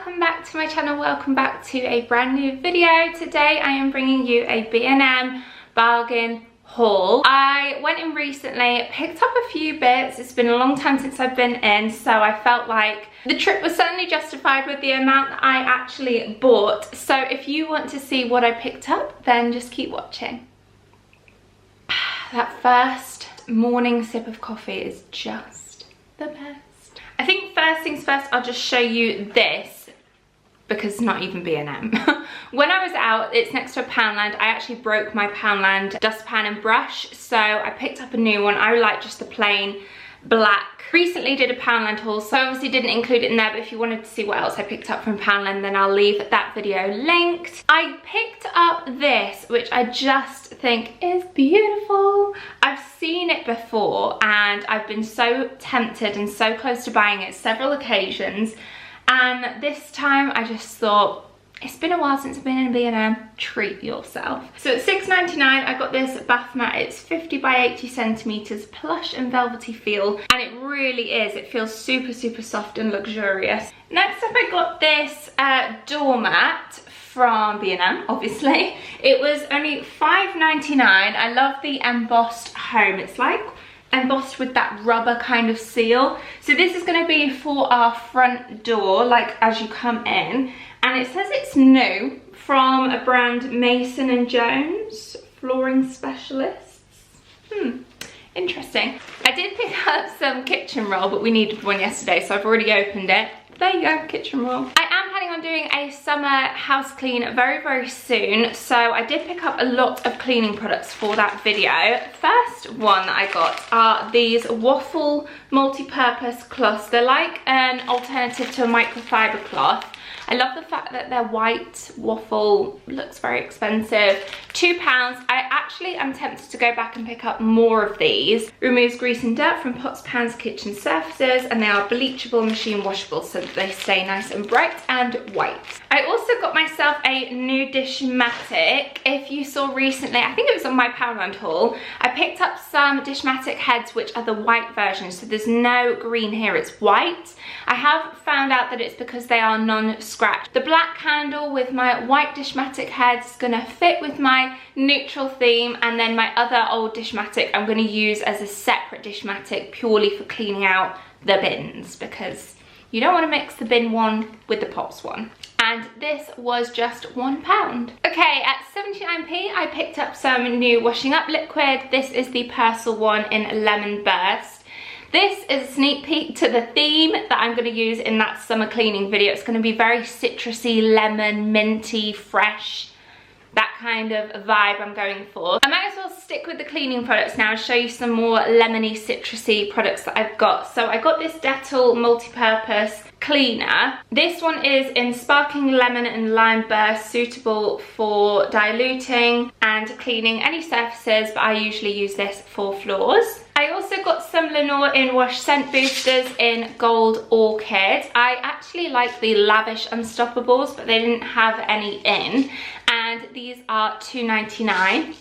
welcome back to my channel, welcome back to a brand new video. Today I am bringing you a B&M bargain haul. I went in recently, picked up a few bits. It's been a long time since I've been in, so I felt like the trip was certainly justified with the amount that I actually bought. So if you want to see what I picked up, then just keep watching. That first morning sip of coffee is just the best. I think first things first, I'll just show you this because it's not even B&M. When I was out, it's next to a Poundland. I actually broke my Poundland dustpan and brush, so I picked up a new one. I like just the plain black. Recently did a Poundland haul, so I obviously didn't include it in there, but if you wanted to see what else I picked up from Poundland, then I'll leave that video linked. I picked up this, which I just think is beautiful. I've seen it before and I've been so tempted and so close to buying it several occasions, and this time I just thought, it's been a while since I've been in B&M, treat yourself. So at $6.99 I got this bath mat. It's 50 by 80 centimeters, plush and velvety feel, and it really is. It feels super, super soft and luxurious. Next up I got this doormat from B&M, obviously. It was only $5.99. I love the embossed home. It's like embossed with that rubber kind of seal. So this is going to be for our front door, like as you come in. And it says it's new from a brand Mason & Jones, flooring specialists. Interesting. I did pick up some kitchen roll, but we needed one yesterday, so I've already opened it. There you go, kitchen roll. I am planning on doing a summer house clean very, very soon, so I did pick up a lot of cleaning products for that video. First one that I got are these Waffle multi-purpose cloths. They're like an alternative to a microfiber cloth. I love the fact that they're white. Waffle looks very expensive. £2. I actually am tempted to go back and pick up more of these. Removes grease and dirt from pots, pans, kitchen surfaces, and they are bleachable, machine washable, so that they stay nice and bright and white. I also got myself a new Dishmatic. If you saw recently, I think it was on my Poundland haul, I picked up some Dishmatic heads, which are the white version, so there's no green here, it's white. I have found out that it's because they are non-scratch. The black handle with my white Dishmatic heads is gonna fit with my neutral theme, and then my other old Dishmatic I'm gonna use as a separate Dishmatic purely for cleaning out the bins, because you don't want to mix the bin one with the pots one. And this was just £1. Okay, at 79p I picked up some new washing up liquid. This is the Persil one in Lemon Burst. This is a sneak peek to the theme that I'm going to use in that summer cleaning video. It's going to be very citrusy, lemon, minty, fresh. That kind of vibe I'm going for. I might as well stick with the cleaning products now and show you some more lemony, citrusy products that I've got. So I got this Dettol multi-purpose cleaner. This one is in sparkling lemon and lime burst, suitable for diluting and cleaning any surfaces, but I usually use this for floors. I also got some Lenore in Wash Scent Boosters in Gold Orchid. I actually like the Lavish Unstoppables, but they didn't have any in. And these are $2.99.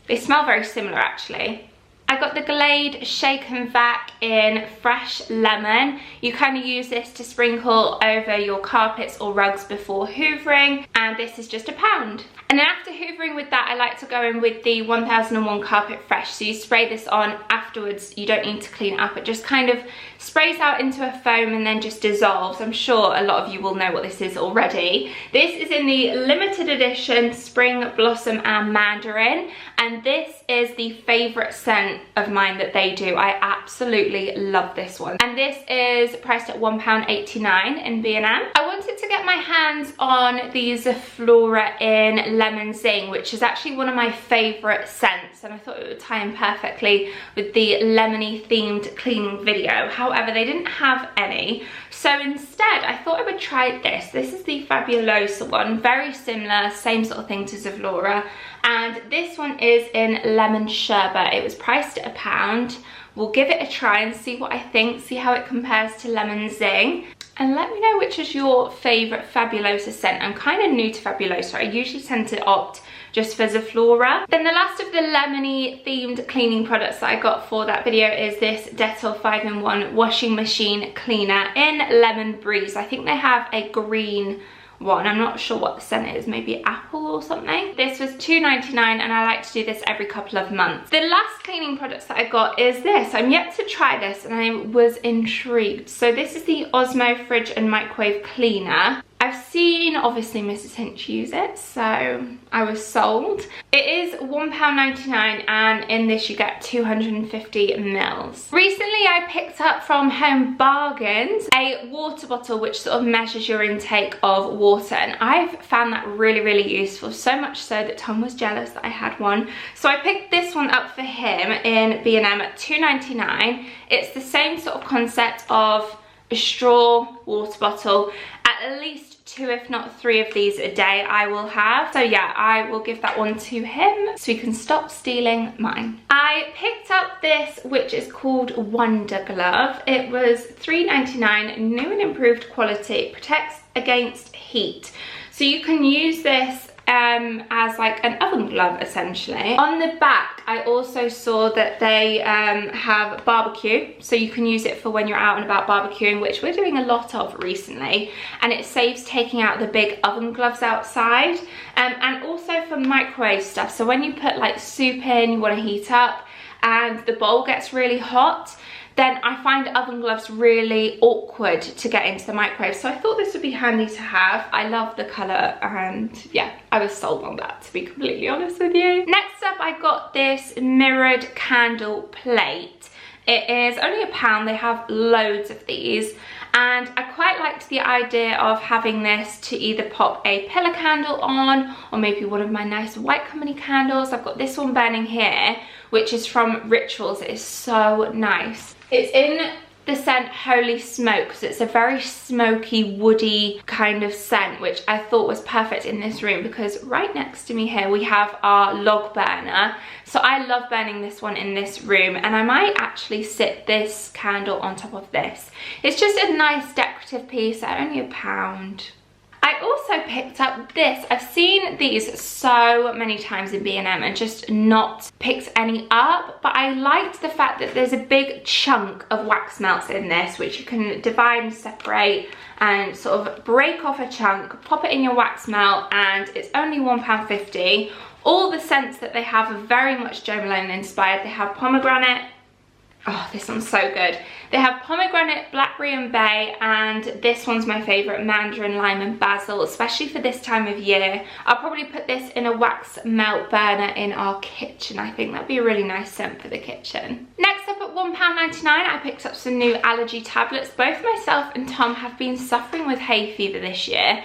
They smell very similar actually. I got the Glade Shake and Vac in Fresh Lemon. You kind of use this to sprinkle over your carpets or rugs before hoovering, and this is just £1. And then after hoovering with that, I like to go in with the 1001 Carpet Fresh. So you spray this on afterwards, you don't need to clean it up. It just kind of sprays out into a foam and then just dissolves. I'm sure a lot of you will know what this is already. This is in the limited edition Spring Blossom and Mandarin, and this is the favourite scent of mine that they do. I absolutely love this one. And this is priced at £1.89 in B&M. I wanted to get my hands on the Zaflora in Lemon Zing, which is actually one of my favourite scents, and I thought it would tie in perfectly with the lemony themed cleaning video. However, they didn't have any, so instead I thought I would try this. This is the Fabulosa one, very similar, same sort of thing to Zaflora, and this one is in Lemon Sherbet. It was priced at £1. We'll give it a try and see what I think, see how it compares to Lemon Zing. And let me know which is your favourite Fabulosa scent. I'm kind of new to Fabulosa. I usually tend to opt just for Zaflora. Then the last of the lemony themed cleaning products that I got for that video is this Dettol 5-in-1 washing machine cleaner in Lemon Breeze. I think they have a green one. I'm not sure what the scent is, maybe apple or something. This was $2.99 and I like to do this every couple of months. The last cleaning products that I got is this. I'm yet to try this and I was intrigued. So this is the Osmo fridge and microwave cleaner. I've seen obviously Mrs. Hinch use it, so I was sold. It is £1.99 and in this you get 250 mils. Recently I picked up from Home Bargains a water bottle which sort of measures your intake of water, and I've found that really useful, so much so that Tom was jealous that I had one. So I picked this one up for him in B&M at £2.99. It's the same sort of concept of a straw water bottle. At least 2 if not 3 of these a day I will have. So yeah, I will give that one to him so he can stop stealing mine. I picked up this which is called Wonder Glove. It was $3.99, new and improved quality. It protects against heat. So you can use this as like an oven glove essentially. On the back I also saw that they have barbecue, so you can use it for when you're out and about barbecuing, which we're doing a lot of recently, and it saves taking out the big oven gloves outside, and also for microwave stuff. So when you put like soup in, you want to heat up and the bowl gets really hot, then I find oven gloves really awkward to get into the microwave. So I thought this would be handy to have. I love the colour and yeah, I was sold on that, to be completely honest with you. Next up, I got this mirrored candle plate. It is only £1. They have loads of these. And I quite liked the idea of having this to either pop a pillar candle on or maybe one of my nice White Company candles. I've got this one burning here, which is from Rituals. It is so nice. It's in the scent Holy Smoke, because it's a very smoky, woody kind of scent, which I thought was perfect in this room because right next to me here we have our log burner. So I love burning this one in this room, and I might actually sit this candle on top of this. It's just a nice decorative piece at only £1. I also picked up this. I've seen these so many times in B&M and just not picked any up, but I liked the fact that there's a big chunk of wax melts in this, which you can divide and separate and sort of break off a chunk, pop it in your wax melt, and it's only £1.50. All the scents that they have are very much Jo Malone inspired. They have pomegranate. Oh, this one's so good. They have pomegranate, blackberry and bay, and this one's my favourite, mandarin, lime and basil, especially for this time of year. I'll probably put this in a wax melt burner in our kitchen. I think that'd be a really nice scent for the kitchen. Next up at £1.99, I picked up some new allergy tablets. Both myself and Tom have been suffering with hay fever this year.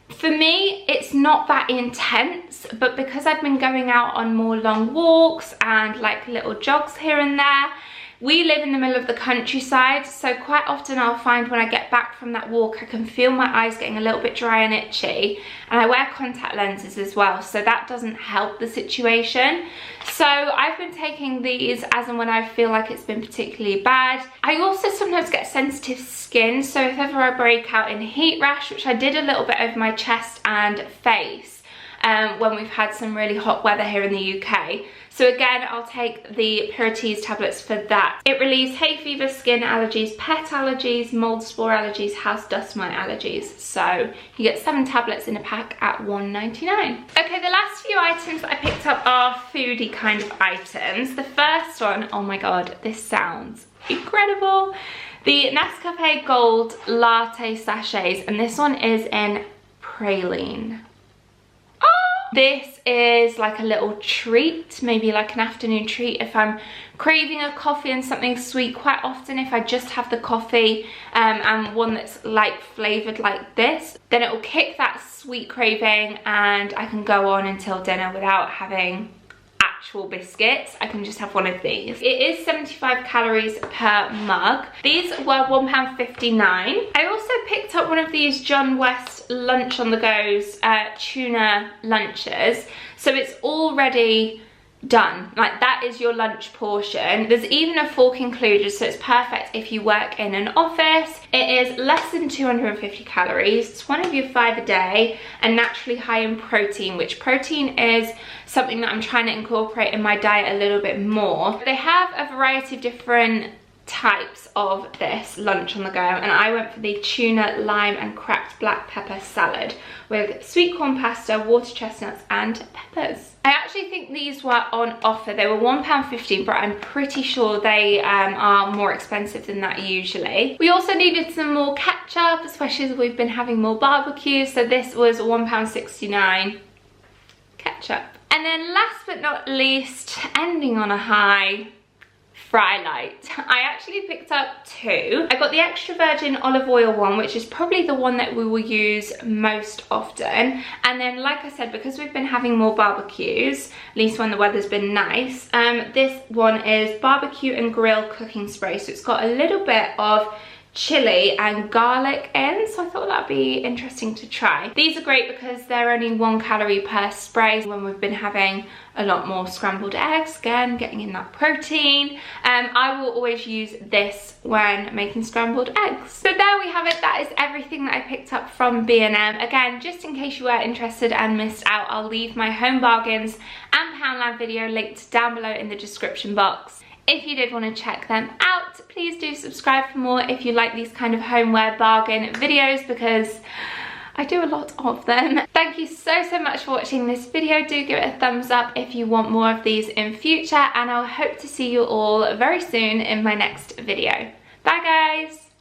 For me, it's not that intense, but because I've been going out on more long walks and like little jogs here and there, we live in the middle of the countryside, so quite often I'll find when I get back from that walk, I can feel my eyes getting a little bit dry and itchy, and I wear contact lenses as well, so that doesn't help the situation. So I've been taking these as and when I feel like it's been particularly bad. I also sometimes get sensitive skin, so if ever I break out in heat rash, which I did a little bit over my chest and face when we've had some really hot weather here in the UK. So again, I'll take the Purities tablets for that. It relieves hay fever, skin allergies, pet allergies, mold spore allergies, house dust mite allergies. So you get 7 tablets in a pack at $1.99. Okay, the last few items that I picked up are foodie kind of items. The first one, oh my God, this sounds incredible. The Nescafe Gold Latte Sachets, and this one is in praline. This is like a little treat, maybe like an afternoon treat if I'm craving a coffee and something sweet. Quite often if I just have the coffee and one that's like flavoured like this, then it will kick that sweet craving and I can go on until dinner without having actual biscuits. I can just have one of these. It is 75 calories per mug. These were £1.59. I also picked up one of these John West lunch on the go's tuna lunches. So it's already done. Like, that is your lunch portion. There's even a fork included, so it's perfect if you work in an office. It is less than 250 calories. It's one of your 5 a day, and naturally high in protein, which protein is something that I'm trying to incorporate in my diet a little bit more. They have a variety of different types of this lunch on the go, and I went for the tuna, lime and cracked black pepper salad with sweet corn pasta, water chestnuts and peppers. I actually think these were on offer. They were £1.50, but I'm pretty sure they are more expensive than that usually. We also needed some more ketchup, especially as we've been having more barbecues, so this was £1.69 ketchup. And then last but not least, ending on a high, fry light. I actually picked up 2. I got the extra virgin olive oil one, which is probably the one that we will use most often. And then, like I said, because we've been having more barbecues, at least when the weather's been nice, this one is barbecue and grill cooking spray. So it's got a little bit of chili and garlic in, so I thought that'd be interesting to try. These are great because they're only 1 calorie per spray when we've been having a lot more scrambled eggs, again getting in that protein. I will always use this when making scrambled eggs. So there we have it. That is everything that I picked up from B&M. Again, just in case you were interested and missed out, I'll leave my home bargains and Poundland video linked down below in the description box. If you did want to check them out, please do subscribe for more if you like these kind of homeware bargain videos, because I do a lot of them. Thank you so much for watching this video. Do give it a thumbs up if you want more of these in future, and I'll hope to see you all very soon in my next video. Bye guys!